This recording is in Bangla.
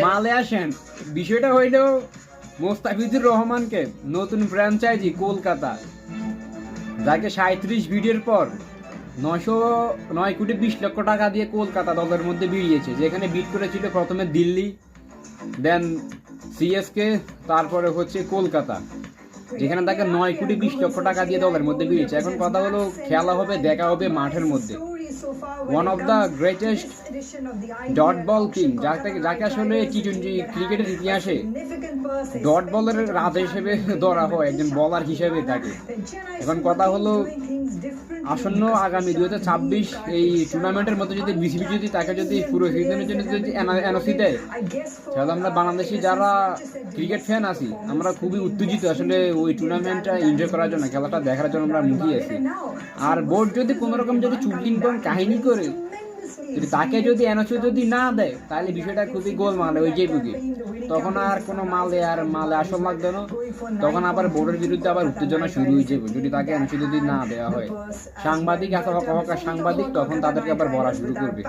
মালে আসেন, বিষয়টা হইল মোস্তাফিজুর রহমানকে নতুন ফ্র্যাঞ্চাইজি কলকাতা, যাকে 37 ভিডিওর পর 9 কোটি 20 লক্ষ টাকা দিয়ে কলকাতা দলের মধ্যে বিড়িয়েছে, যেখানে বিট করেছিল প্রথমে দিল্লি, দেন সিএসকে, তারপরে হচ্ছে কলকাতা, যেখানে তাকে 9 কোটি 20 লক্ষ টাকা দিয়ে দলের মধ্যে বিড়িয়েছে। এখন কথা হলো খেলা হবে, দেখা হবে মাঠের মধ্যে। One of the greatest dot ball king, যাকে আসলে টি-20 ক্রিকেটের ইতিহাসে ডট বলের রাজা হিসেবে ধরা হয়, একজন বলার হিসেবে তাকে। এখন কথা হলো আসন্ন আগামী 2026 এই টুর্নামেন্টের মধ্যে যদি বিসিবি যদি তাকে যদি পুরো সিজনের জন্য যদি এনওসি দেয়, তাহলে আমরা বাংলাদেশি যারা ক্রিকেট ফ্যান আছি আমরা খুবই উত্তেজিত আসলে ওই টুর্নামেন্টটা এনজয় করার জন্য, খেলাটা দেখার জন্য আমরা মুখিয়ে আছি। আর বোর্ড যদি কোনো রকম যদি চুক্তি কাহিনী করে যদি তাকে যদি এনওসি যদি না দেয়, তাহলে বিষয়টা খুবই গোলমাল ওই যে বুকে, তখন আর কোনো মালে আসল লাগবে না, তখন আবার বোর্ডের বিরুদ্ধে আবার উত্তেজনা শুরু হয়ে যাবে যদি তাকে এনওসি যদি না দেওয়া হয়। সাংবাদিক এত হকা সাংবাদিক তখন তাদেরকে আবার বলা শুরু করবে।